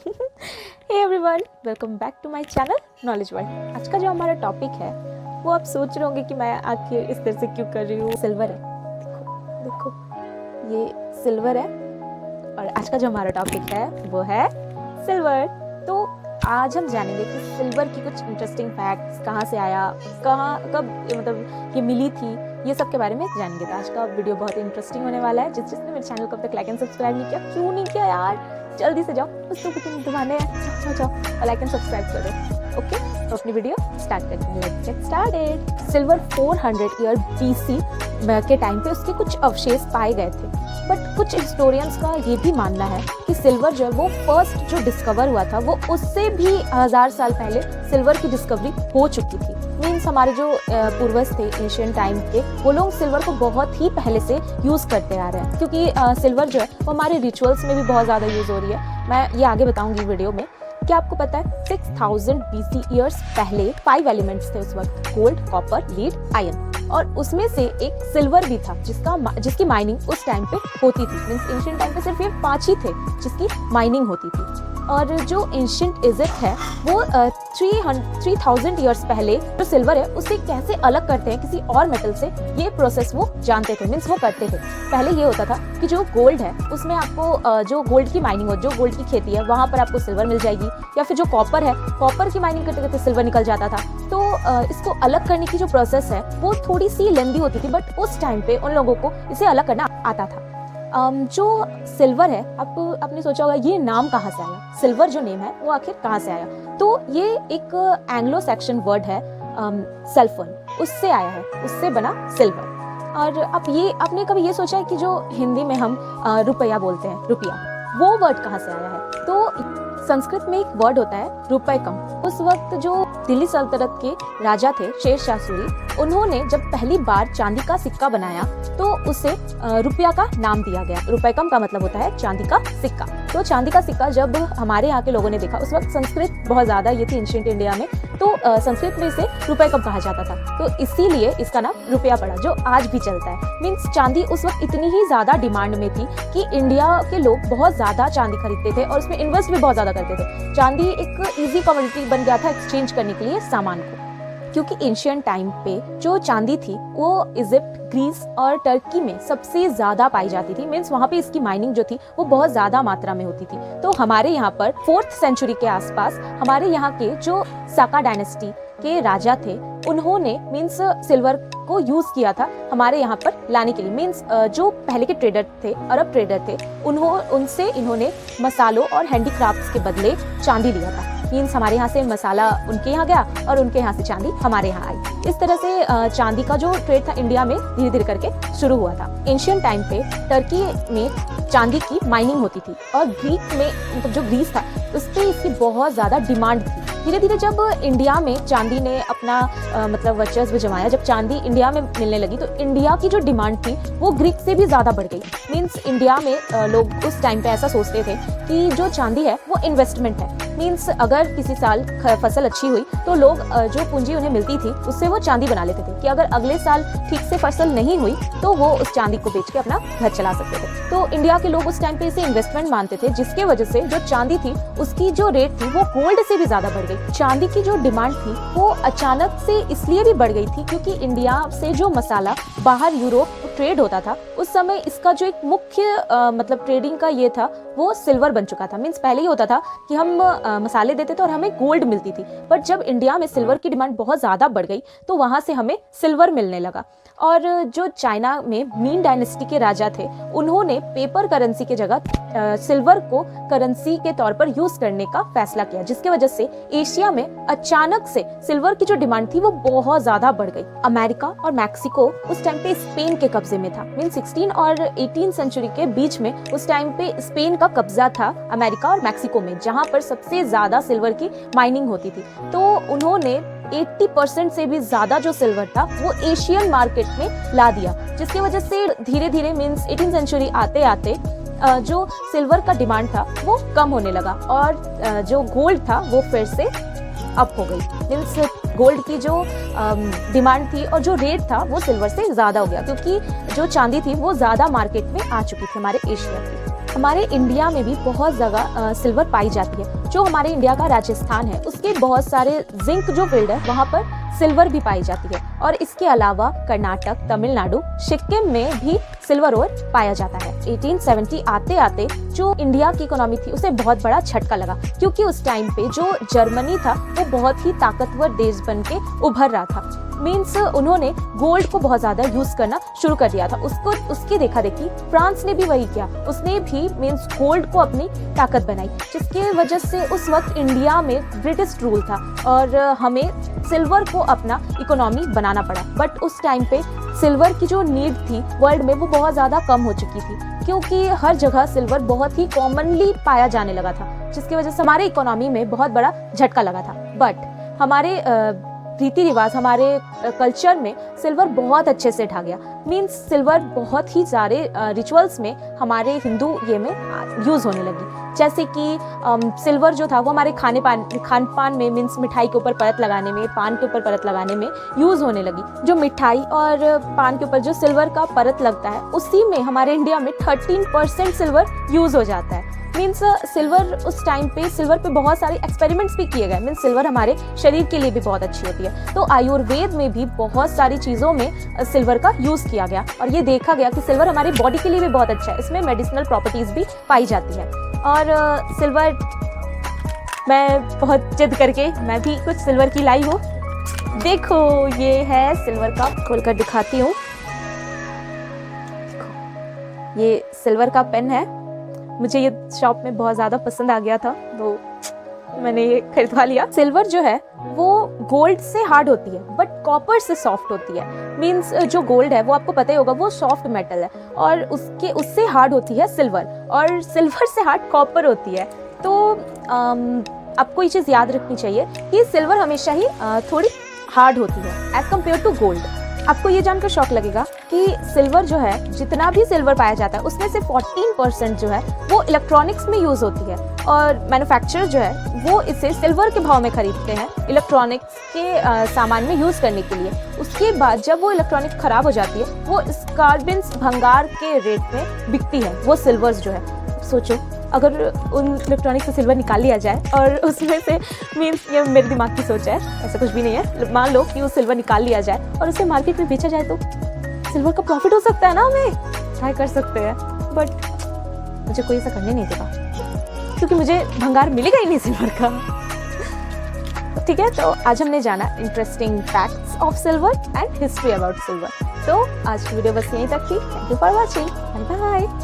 Hey everyone, welcome back to my channel Knowledge World. आज का जो हमारा टॉपिक है वो आप सोच रहे होंगे कि मैं आखिर इस तरह से क्यों कर रही हूँ। सिल्वर है, देखो देखो ये सिल्वर है और आज का जो हमारा टॉपिक है वो है सिल्वर। तो आज हम जानेंगे कि सिल्वर की कुछ इंटरेस्टिंग फैक्ट्स, कहाँ से आया, कहाँ कब मतलब ये मिली थी, ये सब के बारे में जानेंगे। तो आज का वीडियो बहुत इंटरेस्टिंग होने वाला है। जिसने मेरे चैनल को अब तक लाइक एंड सब्सक्राइब नहीं किया, क्यों नहीं किया यार, जल्दी से जाओ उस बटन दबाने हैं, जाओ और लाइक एंड सब्सक्राइब करो। ओके, तो अपनी वीडियो स्टार्ट करते हैं। Let's get started. Silver 400 year BC के टाइम पे उसके कुछ अवशेष पाए गए थे, बट कुछ हिस्टोरियंस का ये भी मानना है कि सिल्वर जो है वो फर्स्ट जो डिस्कवर हुआ था वो उससे भी 1000 साल पहले सिल्वर की डिस्कवरी हो चुकी थी। मीन्स हमारे जो पूर्वज थे एशियन टाइम के, वो लोग सिल्वर को बहुत ही पहले से यूज़ करते आ रहे हैं, क्योंकि सिल्वर जो है वो हमारे रिचुअल्स में भी बहुत ज़्यादा यूज़ हो रही है। मैं ये आगे बताऊंगी वीडियो में। क्या आपको पता है 6000 BC ईयर्स पहले 5 एलिमेंट्स थे उस वक्त, गोल्ड, कॉपर, लीड, आयरन, और उसमें से एक सिल्वर भी था जिसकी माइनिंग उस टाइम पे होती थी। मीन्स एंशिएंट टाइम पे सिर्फ ये 5 ही थे जिसकी माइनिंग होती थी। और जो एंशिएंट इजिप्ट है वो 3000 ईयर्स पहले जो सिल्वर है उसे कैसे अलग करते हैं किसी और मेटल से, ये प्रोसेस वो जानते थे। मीन्स वो करते थे। पहले ये होता था कि जो गोल्ड है उसमें आपको जो गोल्ड की माइनिंग हो, जो गोल्ड की खेती है वहाँ पर आपको सिल्वर मिल जाएगी, या फिर जो कॉपर है, कॉपर की माइनिंग करते करते सिल्वर निकल जाता था। तो इसको अलग करने की जो प्रोसेस है वो थोड़ी सी लेंदी होती थी, बट उस टाइम पे उन लोगों को इसे अलग करना आता था। जो सिल्वर है, आपने सोचा होगा ये नाम कहाँ से आया, सिल्वर जो नेम है वो आखिर कहाँ से आया। तो ये एक एंग्लो सैक्सन वर्ड है, सल्फर, उससे आया है, उससे बना सिल्वर। और आपने कभी ये सोचा है कि जो हिंदी में हम रुपया बोलते हैं, रुपया, वो वर्ड कहाँ से आया है? तो संस्कृत में एक वर्ड होता है रुपयकम। उस वक्त जो दिल्ली सल्तनत के राजा थे शेरशाह सूरी, उन्होंने जब पहली बार चांदी का सिक्का बनाया तो उसे रुपया का नाम दिया गया। रुपयकम का मतलब होता है चांदी का सिक्का। तो चांदी का सिक्का जब हमारे यहाँ के लोगों ने देखा, उस वक्त संस्कृत बहुत ज्यादा ये थी एंशिएंट इंडिया में, तो संस्कृत में इसे रुपयकम कहा जाता था। तो इसीलिए इसका नाम रुपया पड़ा, जो आज भी चलता है। मीन्स चांदी उस वक्त इतनी ही ज्यादा डिमांड में थी कि इंडिया के लोग बहुत ज्यादा चांदी खरीदते थे और उसमें इन्वेस्ट भी बहुत ज्यादा करते थे। चांदी एक इजी कमोडिटी बन गया था एक्सचेंज करने के लिए सामान को, क्योंकि एशियन टाइम पे जो चांदी थी वो इजिप्ट, ग्रीस और टर्की में सबसे ज्यादा पाई जाती थी। मीन्स वहाँ पे इसकी माइनिंग जो थी वो बहुत ज्यादा मात्रा में होती थी। तो हमारे यहाँ पर 4th सेंचुरी के आसपास हमारे यहाँ के जो साका डायनेस्टी के राजा थे, उन्होंने मीन्स सिल्वर को यूज किया था हमारे यहाँ पर लाने के लिए। मीन्स जो पहले के ट्रेडर थे, अरब ट्रेडर थे, उनसे इन्होंने मसालों और हैंडीक्राफ्ट्स के बदले चांदी लिया था। मीन्स हमारे यहाँ से मसाला उनके यहाँ गया और उनके यहाँ से चांदी हमारे यहाँ आई। इस तरह से चांदी का जो ट्रेड था इंडिया में धीरे धीरे करके शुरू हुआ था। एंशिएंट टाइम पे टर्की में चांदी की माइनिंग होती थी और ग्रीक में, मतलब जो ग्रीस था, उस पर इसकी बहुत ज्यादा डिमांड थी। धीरे धीरे जब इंडिया में चांदी ने अपना मतलब वर्चस्व जमाया, जब चांदी इंडिया में मिलने लगी, तो इंडिया की जो डिमांड थी वो ग्रीक से भी ज्यादा बढ़ गई। मीन्स इंडिया में लोग उस टाइम पे ऐसा सोचते थे कि जो चांदी है वो इन्वेस्टमेंट है। मीन्स अगर किसी साल फसल अच्छी हुई तो लोग जो पूंजी उन्हें मिलती थी उससे वो चांदी बना लेते थे, कि अगर अगले साल ठीक से फसल नहीं हुई तो वो उस चांदी को बेच के अपना घर चला सकते थे। तो इंडिया के लोग उस टाइम पे इसे इन्वेस्टमेंट मानते थे, जिसके वजह से जो चांदी थी उसकी जो रेट थी वो गोल्ड से भी ज्यादा बढ़ गई। चांदी की जो डिमांड थी वो अचानक से इसलिए भी बढ़ गई थी क्योंकि इंडिया से जो मसाला बाहर यूरोप ट्रेड होता था, उस समय इसका जो एक मुख्य मतलब ट्रेडिंग का ये था वो सिल्वर बन चुका था। मीन्स पहले ही होता था कि हम मसाले देते थे और हमें गोल्ड मिलती थी, बट जब इंडिया में सिल्वर की डिमांड बहुत ज्यादा बढ़ गई तो वहां से हमें सिल्वर मिलने लगा। और जो चाइना में मीन डायनेस्टी के राजा थे, उन्होंने पेपर करेंसी के जगह सिल्वर को करेंसी के तौर पर यूज करने का फैसला किया, जिसके वजह से एशिया में अचानक से सिल्वर की जो डिमांड थी वो बहुत ज्यादा बढ़ गई। अमेरिका और मैक्सिको उस टाइम पे स्पेन के कब्जे में था। मीन 16 और 18 सेंचुरी के बीच में उस टाइम पे स्पेन का कब्जा था अमेरिका और मैक्सिको में, जहां पर सबसे ज्यादा सिल्वर की माइनिंग होती थी। तो उन्होंने 80% से भी ज्यादा जो सिल्वर था वो एशियन मार्केट में ला दिया, जिसकी वजह से धीरे धीरे मीन्स 18 सेंचुरी आते आते जो सिल्वर का डिमांड था वो कम होने लगा और जो गोल्ड था वो फिर से अप हो गई। मीन्स गोल्ड की जो डिमांड थी और जो रेट था वो सिल्वर से ज्यादा हो गया, क्योंकि जो चांदी थी वो ज्यादा मार्केट में आ चुकी थी हमारे एशिया की। हमारे इंडिया में भी बहुत जगह सिल्वर पाई जाती है। जो हमारे इंडिया का राजस्थान है उसके बहुत सारे जिंक जो फील्ड है वहाँ पर सिल्वर भी पाई जाती है। और इसके अलावा कर्नाटक, तमिलनाडु, सिक्किम में भी सिल्वर ओर पाया जाता है। 1870 आते आते जो इंडिया की इकोनॉमी थी उसे बहुत बड़ा झटका लगा, क्योंकि उस टाइम पे जो जर्मनी था वो बहुत ही ताकतवर देश बन के उभर रहा था। मीन्स उन्होंने गोल्ड को बहुत ज्यादा यूज करना शुरू कर दिया था। उसकी देखा देखी फ्रांस ने भी वही किया, उसने भी मीन्स गोल्ड को अपनी ताकत बनाई, जिसके वजह से उस वक्त इंडिया में ब्रिटिश रूल था और हमें सिल्वर को अपना इकोनॉमी बनाना पड़ा। बट उस टाइम पे सिल्वर की जो नीड थी वर्ल्ड में वो बहुत ज़्यादा कम हो चुकी थी, क्योंकि हर जगह सिल्वर बहुत ही कॉमनली पाया जाने लगा था, जिसकी वजह से हमारे इकोनॉमी में बहुत बड़ा झटका लगा था। बट हमारे रीति रिवाज, हमारे कल्चर में सिल्वर बहुत अच्छे से ढा गया। मीन्स सिल्वर बहुत ही सारे रिचुअल्स में हमारे हिंदू ये में यूज़ होने लगी। जैसे कि सिल्वर जो था वो हमारे खान पान में, मीन्स मिठाई के ऊपर परत लगाने में, पान के ऊपर परत लगाने में यूज़ होने लगी। जो मिठाई और पान के ऊपर जो सिल्वर का परत लगता है उसी में हमारे इंडिया में 13% सिल्वर यूज़ हो जाता है। मीन्स सिल्वर उस टाइम पे सिल्वर पे बहुत सारे एक्सपेरिमेंट्स भी किए गए। मीन्स सिल्वर हमारे शरीर के लिए भी बहुत अच्छी होती है, तो आयुर्वेद में भी बहुत सारी चीज़ों में सिल्वर का यूज़ किया गया और ये देखा गया कि सिल्वर हमारी बॉडी के लिए भी बहुत अच्छा है, इसमें मेडिसिनल प्रॉपर्टीज़ भी पाई जाती है। और सिल्वर मैं बहुत जिद करके मैं भी कुछ सिल्वर की लाई हूँ। देखो ये है सिल्वर का, खोल कर दिखाती हूँ। ये सिल्वर का पेन है, मुझे ये शॉप में बहुत ज़्यादा पसंद आ गया था तो मैंने ये खरीदवा लिया। सिल्वर जो है वो गोल्ड से हार्ड होती है बट कॉपर से सॉफ्ट होती है। मीन्स जो गोल्ड है वो आपको पता ही होगा वो सॉफ्ट मेटल है और उससे हार्ड होती है सिल्वर, और सिल्वर से हार्ड कॉपर होती है। तो आपको ये चीज़ याद रखनी चाहिए कि सिल्वर हमेशा ही थोड़ी हार्ड होती है एज कम्पेयर टू गोल्ड। आपको ये जानकर शौक लगेगा कि सिल्वर जो है, जितना भी सिल्वर पाया जाता है उसमें से 14% जो है वो इलेक्ट्रॉनिक्स में यूज़ होती है और मैन्युफैक्चरर जो है वो इसे सिल्वर के भाव में खरीदते हैं इलेक्ट्रॉनिक्स के सामान में यूज़ करने के लिए। उसके बाद जब वो इलेक्ट्रॉनिक्स ख़राब हो जाती है वो स्क्रैप्स भंगार के रेट में बिकती है वो सिल्वर्स जो है। सोचो अगर उन इलेक्ट्रॉनिक से सिल्वर निकाल लिया जाए और उसमें से, मीन्स ये मेरे दिमाग की सोच है, ऐसा कुछ भी नहीं है, मान लो कि वो सिल्वर निकाल लिया जाए और उसे मार्केट में बेचा जाए तो सिल्वर का प्रॉफिट हो सकता है ना, हमें ट्राई कर सकते हैं। बट मुझे कोई ऐसा करने नहीं देगा क्योंकि मुझे भंगार मिलेगा ही नहीं सिल्वर का। ठीक है, तो आज हमने जाना interesting facts of silver and history about silver. तो आज की वीडियो बस यहीं तक थी। Thank you for watching, bye bye.